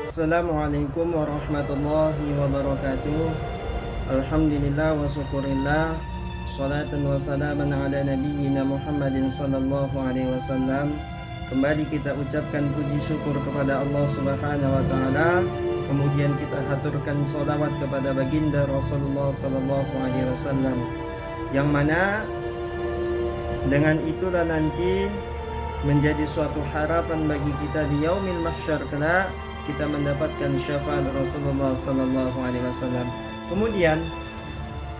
Assalamualaikum warahmatullahi wabarakatuh. Alhamdulillah wa syukurillah. Salatan wa salaman ala nabiyyina Muhammadin sallallahu alaihi wasallam. Kembali kita ucapkan puji syukur kepada Allah Subhanahu wa taala. Kemudian kita haturkan sholawat kepada baginda Rasulullah sallallahu alaihi wasallam. Yang mana dengan itulah nanti menjadi suatu harapan bagi kita di yaumil mahsyar kelak, kita mendapatkan syafaat Rasulullah sallallahu alaihi wasallam. Kemudian,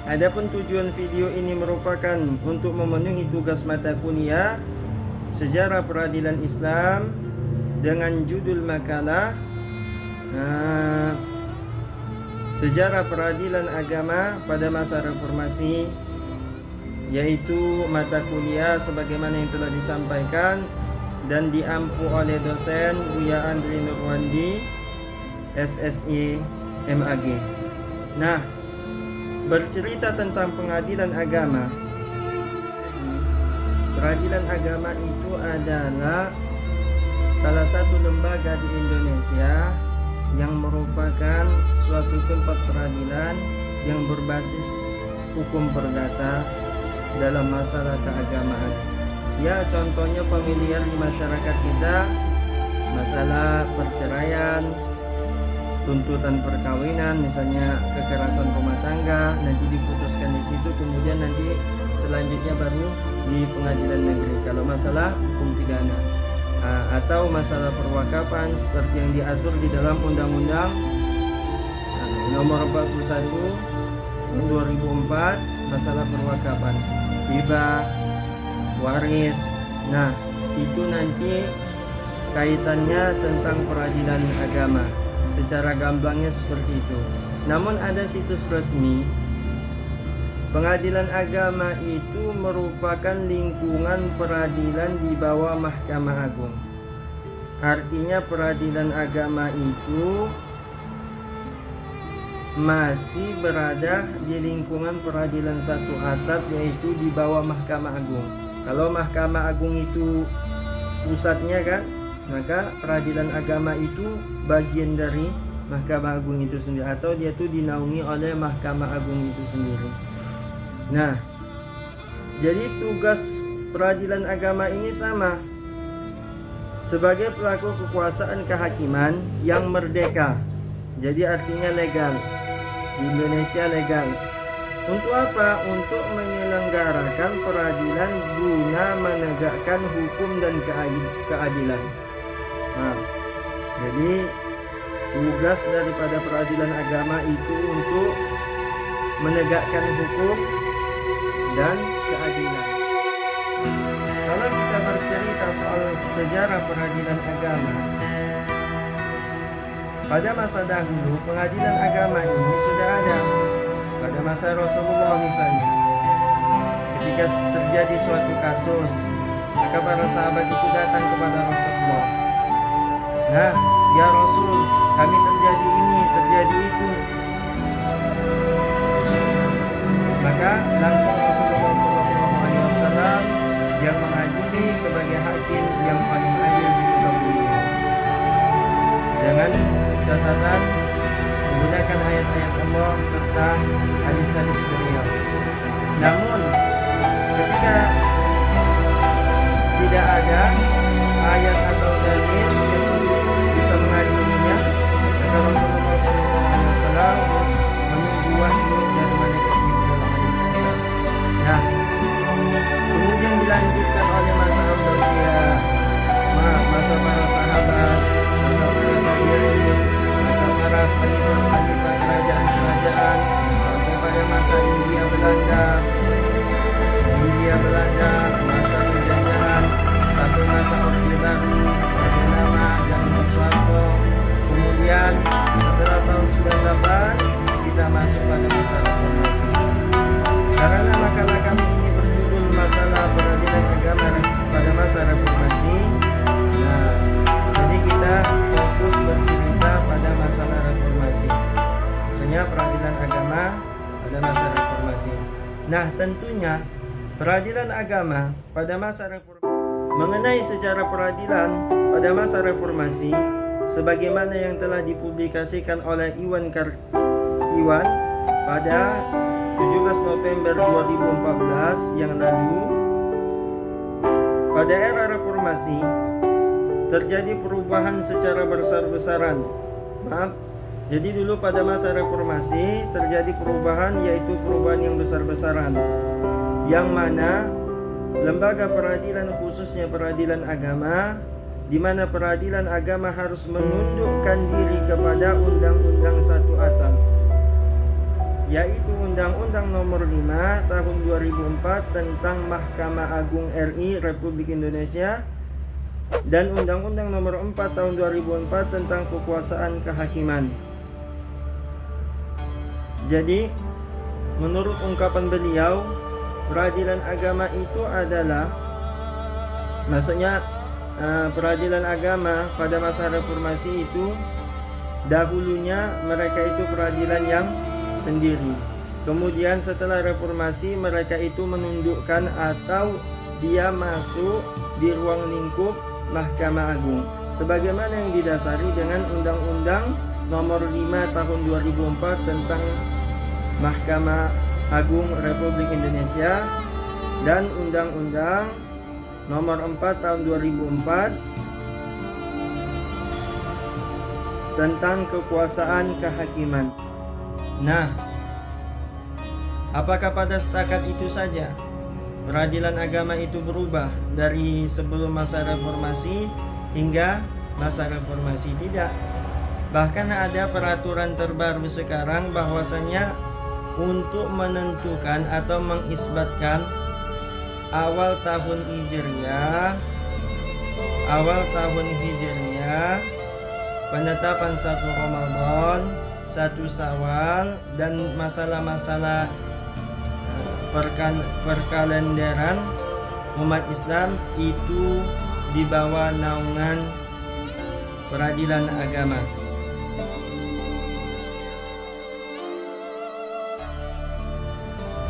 adapun tujuan video ini merupakan untuk memenuhi tugas mata kuliah Sejarah Peradilan Islam dengan judul makalah Sejarah Peradilan Agama pada masa Reformasi, yaitu mata kuliah sebagaimana yang telah disampaikan dan diampu oleh dosen Buya Andri Nurwandi, SSI MAG. Nah, bercerita tentang pengadilan agama. Peradilan agama itu adalah salah satu lembaga di Indonesia yang merupakan suatu tempat peradilan yang berbasis hukum perdata dalam masalah keagamaan. Ya, contohnya familiar di masyarakat kita, masalah perceraian, tuntutan perkawinan, misalnya kekerasan rumah tangga, nanti diputuskan di situ, kemudian nanti selanjutnya baru di pengadilan negeri kalau masalah hukum pidana. Atau masalah perwakapan seperti yang diatur di dalam Undang-Undang Nomor 41 Tahun 2004, masalah perwakapan, hibah, waris. Nah, itu nanti kaitannya tentang peradilan agama. Secara gamblangnya seperti itu. Namun ada situs resmi. Pengadilan agama itu merupakan lingkungan peradilan di bawah Mahkamah Agung. Artinya peradilan agama itu masih berada di lingkungan peradilan satu atap, yaitu di bawah Mahkamah Agung. Kalau Mahkamah Agung itu pusatnya kan, maka peradilan agama itu bagian dari Mahkamah Agung itu sendiri, atau dia itu dinaungi oleh Mahkamah Agung itu sendiri. Nah, jadi tugas peradilan agama ini sama, sebagai pelaku kekuasaan kehakiman yang merdeka. Jadi artinya legal. Di Indonesia legal. Untuk apa? Untuk menyelenggarakan peradilan guna menegakkan hukum dan keadilan. Nah, jadi tugas daripada peradilan agama itu untuk menegakkan hukum dan keadilan. Kalau kita bercerita soal sejarah peradilan agama, pada masa dahulu pengadilan agama ini sudah ada. Pada masa Rasulullah misalnya, ketika terjadi suatu kasus, maka para sahabat itu datang kepada Rasulullah. Nah, ya Rasul, kami terjadi ini, terjadi itu. Maka langsung Rasulullah SAW yang mengadili sebagai hakim yang paling adil di muka bumi dengan catatan menggunakan ayat-ayat Allah serta hadis-hadis beliau. Namun ketika tidak ada ayat atau dalil yang bisa mengadilinya, maka Rasulullah SAW menunggu wahyu dari malaikat Jibril alaihissalam. Nah, kemudian dilanjutkan oleh masa Abbasiyah, masa para sahabat, masa para tabi'in, masa para khalifah kerajaan-kerajaan, sampai pada masa Hindia Belanda, masa penjajahan, sampai masa Orde Baru, Orde Lama, Zaman Soeharto. Kemudian setelah tahun 98 kita masuk pada masa reformasi. Karena makalah kami ini berjudul masalah peradilan agama pada masa reformasi. Nah, jadi kita fokus bercerita pada masalah reformasi. Maksudnya peradilan agama pada masa reformasi. Nah, tentunya peradilan agama pada masa reformasi, mengenai sejarah peradilan pada masa reformasi, sebagaimana yang telah dipublikasikan oleh Iwan Kartiwan pada 17 November 2014 yang lalu. Pada era reformasi terjadi perubahan secara besar-besaran. Jadi dulu pada masa reformasi terjadi perubahan, yaitu perubahan yang besar-besaran, yang mana lembaga peradilan, khususnya peradilan agama, di mana peradilan agama harus menundukkan diri kepada undang-undang satu atap, yaitu Undang-Undang Nomor 5 Tahun 2004 tentang Mahkamah Agung RI Republik Indonesia dan Undang-Undang Nomor 4 Tahun 2004 tentang Kekuasaan Kehakiman. Jadi, menurut ungkapan beliau, peradilan agama itu adalah, maksudnya peradilan agama pada masa reformasi itu dahulunya mereka itu peradilan yang sendiri. Kemudian setelah reformasi mereka itu menundukkan atau dia masuk di ruang lingkup Mahkamah Agung, sebagaimana yang didasari dengan Undang-Undang Nomor 5 Tahun 2004 tentang Mahkamah Agung Republik Indonesia dan Undang-Undang Nomor 4 Tahun 2004 tentang Kekuasaan Kehakiman. Nah, apakah pada setakat itu saja peradilan agama itu berubah dari sebelum masa reformasi hingga masa reformasi? Tidak. Bahkan ada peraturan terbaru sekarang bahwasanya untuk menentukan atau mengisbatkan awal tahun Hijriah, penetapan 1 Ramadan, 1 Syawal, dan masalah-masalah perkalenderan umat Islam itu di bawah naungan peradilan agama.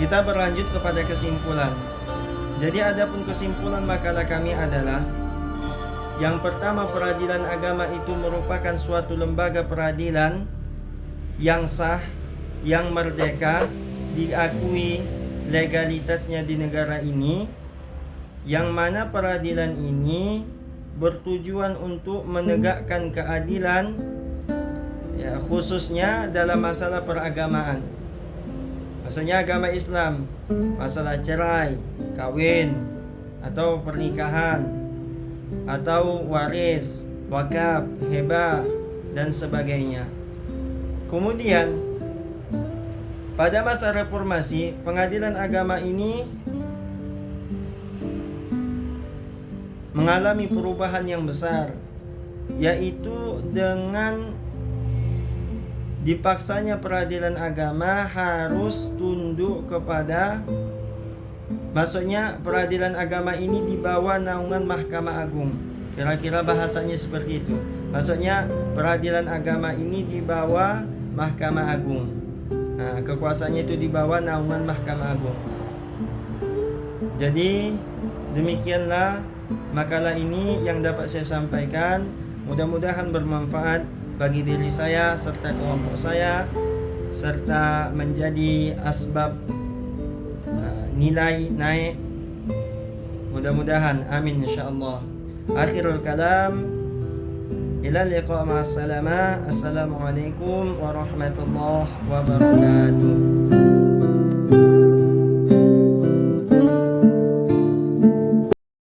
Kita berlanjut kepada kesimpulan. Jadi adapun kesimpulan makalah kami adalah, yang pertama, peradilan agama itu merupakan suatu lembaga peradilan yang sah, yang merdeka, diakui legalitasnya di negara ini, yang mana peradilan ini bertujuan untuk menegakkan keadilan, ya, khususnya dalam masalah peragamaan. Maksudnya agama Islam, masalah cerai, kawin, atau pernikahan, atau waris, wakaf, hibah, dan sebagainya. Kemudian pada masa reformasi, pengadilan agama ini mengalami perubahan yang besar, yaitu dengan dipaksanya peradilan agama harus tunduk kepada, maksudnya peradilan agama ini di bawah naungan Mahkamah Agung. Kira-kira bahasanya seperti itu. Maksudnya peradilan agama ini di bawah Mahkamah Agung. Nah, kekuasaannya itu di bawah naungan Mahkamah Agung. Jadi demikianlah makalah ini yang dapat saya sampaikan. Mudah-mudahan bermanfaat bagi diri saya serta kelompok saya, serta menjadi asbab nilai naik. Mudah-mudahan, amin insyaallah. Akhirul kalam, ila liqa ma'as salamah. Assalamualaikum warahmatullahi wabarakatuh.